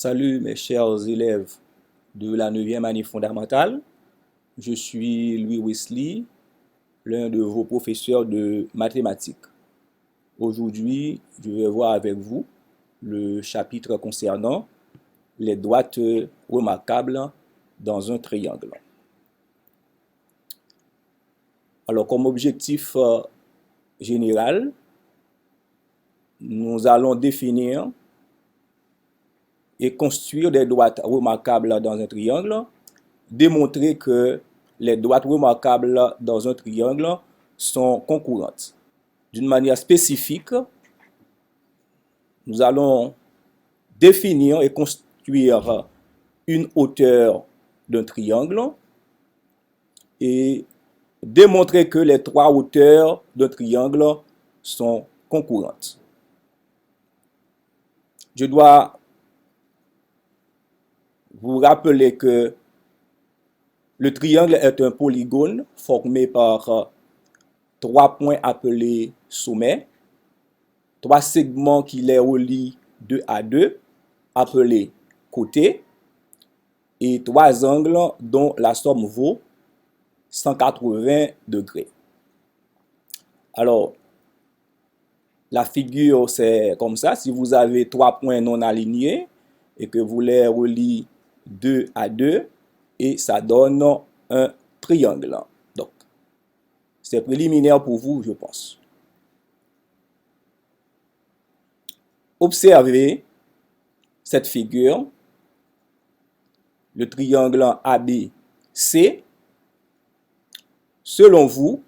Salut mes chers élèves de la 9e année fondamentale. Je suis Louis Wesley, l'un de vos professeurs de mathématiques. Aujourd'hui, je vais voir avec vous le chapitre concernant les droites remarquables dans un triangle. Alors, comme objectif général, nous allons définir et construire des droites remarquables dans un triangle, démontrer que les droites remarquables dans un triangle sont concurrentes. D'une manière spécifique, nous allons définir et construire une hauteur d'un triangle et démontrer que les trois hauteurs d'un triangle sont concurrentes. Je dois vous rappeler que le triangle est un polygone formé par trois points appelés sommets, trois segments qui les relient 2 à 2 appelés côtés et trois angles dont la somme vaut 180 degrés. Alors, la figure c'est comme ça. Si vous avez trois points non alignés et que vous les reliez 2 à 2, et ça donne un triangle. Donc, c'est préliminaire pour vous, je pense. Observez cette figure, le triangle ABC. Selon vous,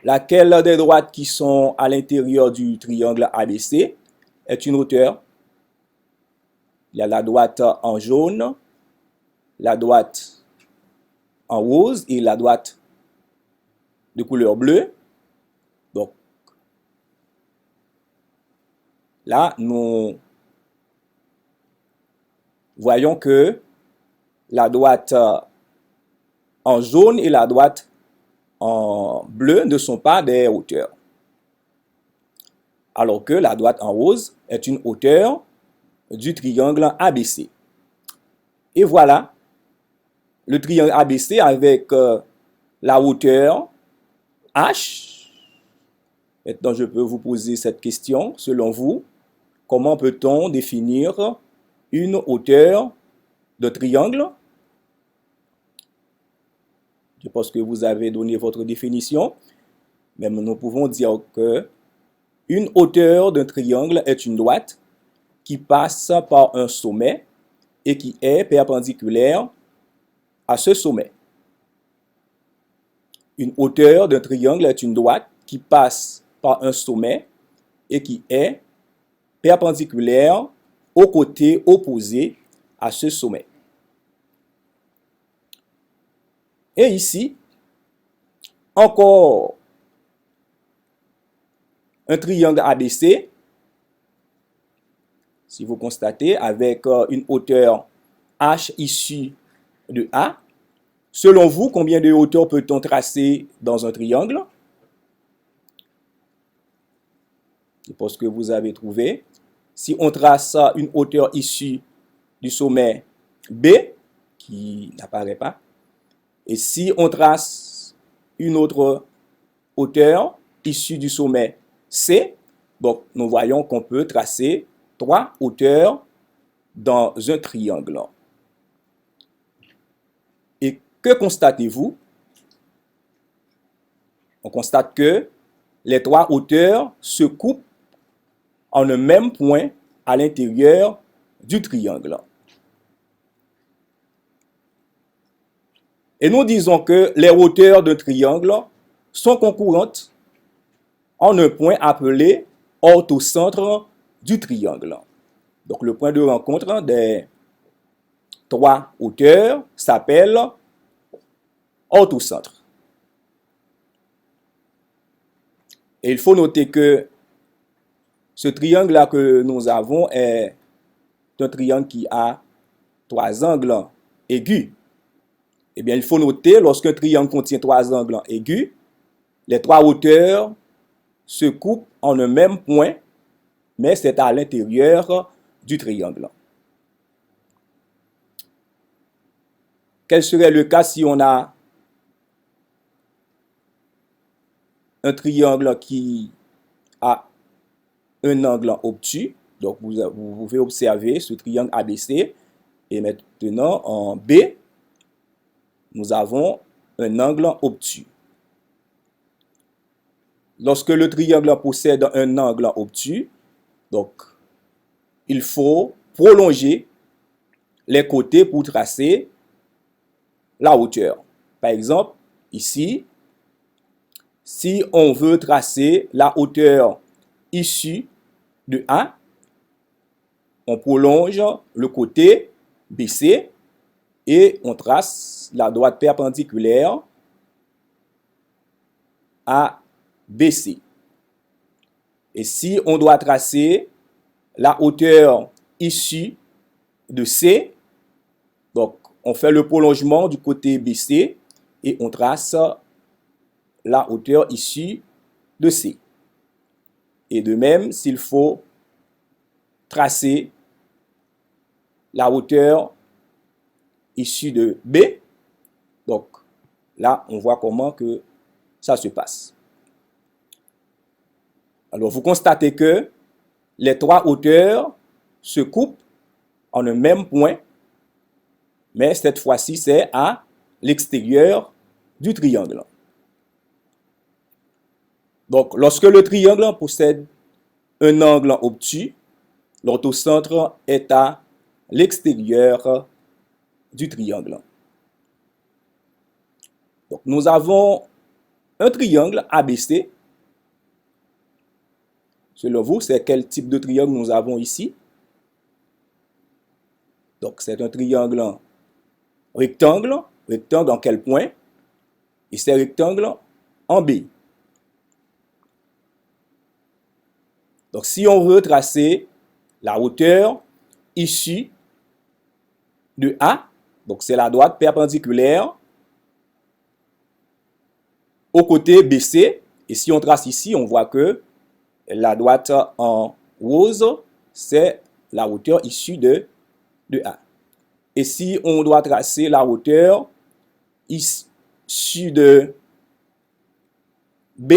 laquelle des droites qui sont à l'intérieur du triangle ABC est une hauteur? Il y a la droite en jaune, la droite en rose et la droite de couleur bleue. Donc, là, nous voyons que la droite en jaune et la droite en bleu ne sont pas des hauteurs. Alors que la droite en rose est une hauteur du triangle ABC. Et voilà le triangle ABC avec la hauteur H. Maintenant, je peux vous poser cette question. Selon vous, comment peut-on définir une hauteur de triangle? Je pense que vous avez donné votre définition. Mais nous pouvons dire que une hauteur d'un triangle est une droite qui passe par un sommet et qui est perpendiculaire à ce sommet. Une hauteur d'un triangle est une droite qui passe par un sommet et qui est perpendiculaire au côté opposé à ce sommet. Et ici, encore un triangle ABC, si vous constatez, avec une hauteur H issue de A. Selon vous, combien de hauteurs peut-on tracer dans un triangle? Je pense que vous avez trouvé. Si on trace une hauteur issue du sommet B, qui n'apparaît pas, et si on trace une autre hauteur issue du sommet C, donc nous voyons qu'on peut tracer trois hauteurs dans un triangle. Et que constatez-vous? On constate que les trois hauteurs se coupent en un même point à l'intérieur du triangle. Et nous disons que les hauteurs d'un triangle sont concurrentes en un point appelé orthocentre du triangle. Donc le point de rencontre des trois hauteurs s'appelle orthocentre. Et il faut noter que ce triangle-là que nous avons est un triangle qui a trois angles aigus. Eh bien, il faut noter, lorsqu'un triangle contient trois angles aigus, les trois hauteurs se coupent en un même point, mais c'est à l'intérieur du triangle. quel serait le cas si on a un triangle qui a un angle obtus? Donc, vous pouvez observer ce triangle ABC. Et maintenant, en B, nous avons un angle obtus. Lorsque le triangle possède un angle obtus, donc, il faut prolonger les côtés pour tracer la hauteur. Par exemple, ici, si on veut tracer la hauteur issue de A, on prolonge le côté BC et on trace la droite perpendiculaire à BC. Et si on doit tracer la hauteur issue de C, donc on fait le prolongement du côté BC et on trace la hauteur issue de C. Et de même, s'il faut tracer la hauteur issue de B, donc là, on voit comment que ça se passe. Alors, vous constatez que les trois hauteurs se coupent en un même point, mais cette fois-ci, c'est à l'extérieur du triangle. Donc, lorsque le triangle possède un angle obtus, l'orthocentre est à l'extérieur du triangle. Donc, nous avons un triangle ABC. Selon vous, c'est quel type de triangle nous avons ici? Donc, c'est un triangle rectangle. Rectangle en quel point? Et c'est rectangle en B. Donc, si on veut tracer la hauteur issue de A, donc c'est la droite perpendiculaire au côté BC. Et si on trace ici, on voit que la droite en rose, c'est la hauteur issue de A. Et si on doit tracer la hauteur issue de B,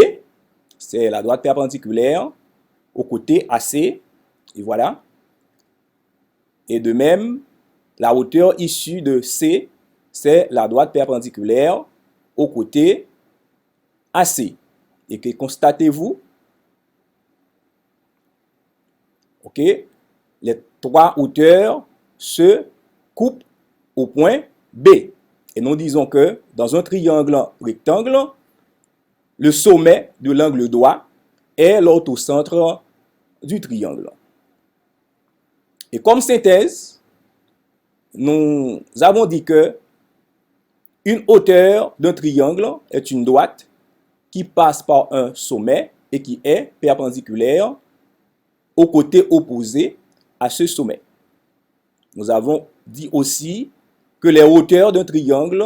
c'est la droite perpendiculaire au côté AC. Et voilà. Et de même, la hauteur issue de C, c'est la droite perpendiculaire au côté AC. Et que constatez-vous? Ok, les trois hauteurs se coupent au point B. Et nous disons que dans un triangle rectangle, le sommet de l'angle droit est l'orthocentre du triangle. Et comme synthèse, nous avons dit que une hauteur d'un triangle est une droite qui passe par un sommet et qui est perpendiculaire au côté opposé à ce sommet. Nous avons dit aussi que les hauteurs d'un triangle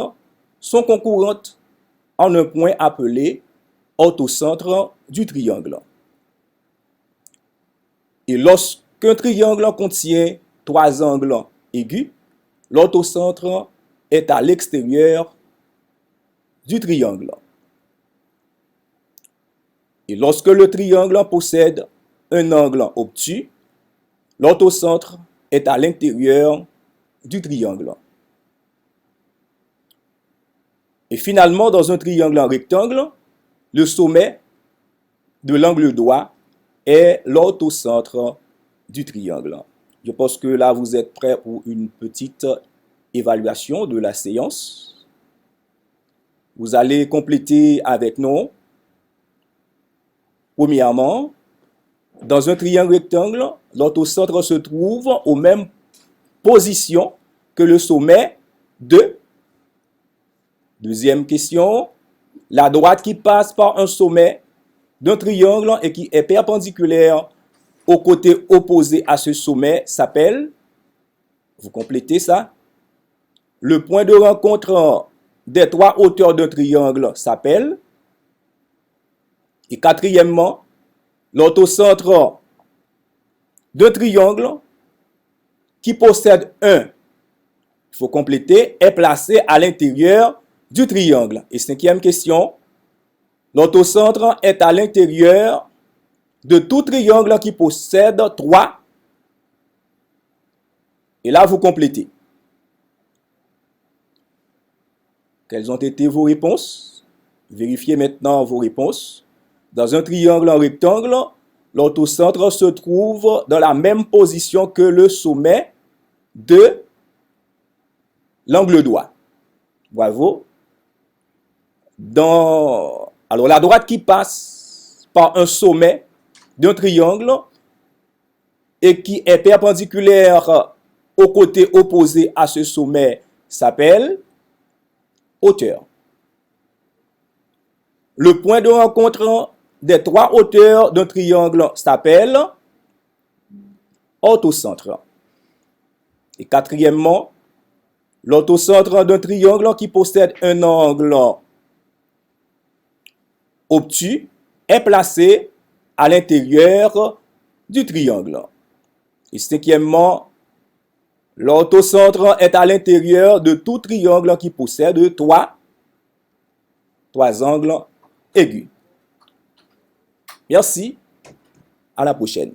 sont concurrentes en un point appelé orthocentre du triangle. Et lorsqu'un triangle contient trois angles aigus, l'orthocentre est à l'extérieur du triangle. Et lorsque le triangle possède un angle obtus, l'orthocentre est à l'intérieur du triangle. Et finalement, dans un triangle en rectangle, le sommet de l'angle droit est l'orthocentre du triangle. Je pense que là, vous êtes prêts pour une petite évaluation de la séance. Vous allez compléter avec nous. Premièrement, dans un triangle rectangle, l'orthocentre se trouve aux mêmes positions que le sommet de. Deuxième question, la droite qui passe par un sommet d'un triangle et qui est perpendiculaire au côté opposé à ce sommet s'appelle, vous complétez ça, le point de rencontre des trois hauteurs d'un triangle s'appelle, et quatrièmement, l'orthocentre d'un triangle qui possède un il faut compléter, est placé à l'intérieur du triangle. Et cinquième question, l'orthocentre est à l'intérieur de tout triangle qui possède 3. Et là, vous complétez. Quelles ont été vos réponses? Vérifiez maintenant vos réponses. Dans un triangle en rectangle, l'orthocentre se trouve dans la même position que le sommet de l'angle droit. Bravo. Alors, la droite qui passe par un sommet d'un triangle et qui est perpendiculaire au côté opposé à ce sommet s'appelle hauteur. Le point de rencontre des 3 hauteurs d'un triangle s'appelle orthocentre. Et quatrièmement, l'orthocentre d'un triangle qui possède un angle obtus est placé à l'intérieur du triangle. Et cinquièmement, l'orthocentre est à l'intérieur de tout triangle qui possède 3 angles aigus. Merci, à la prochaine.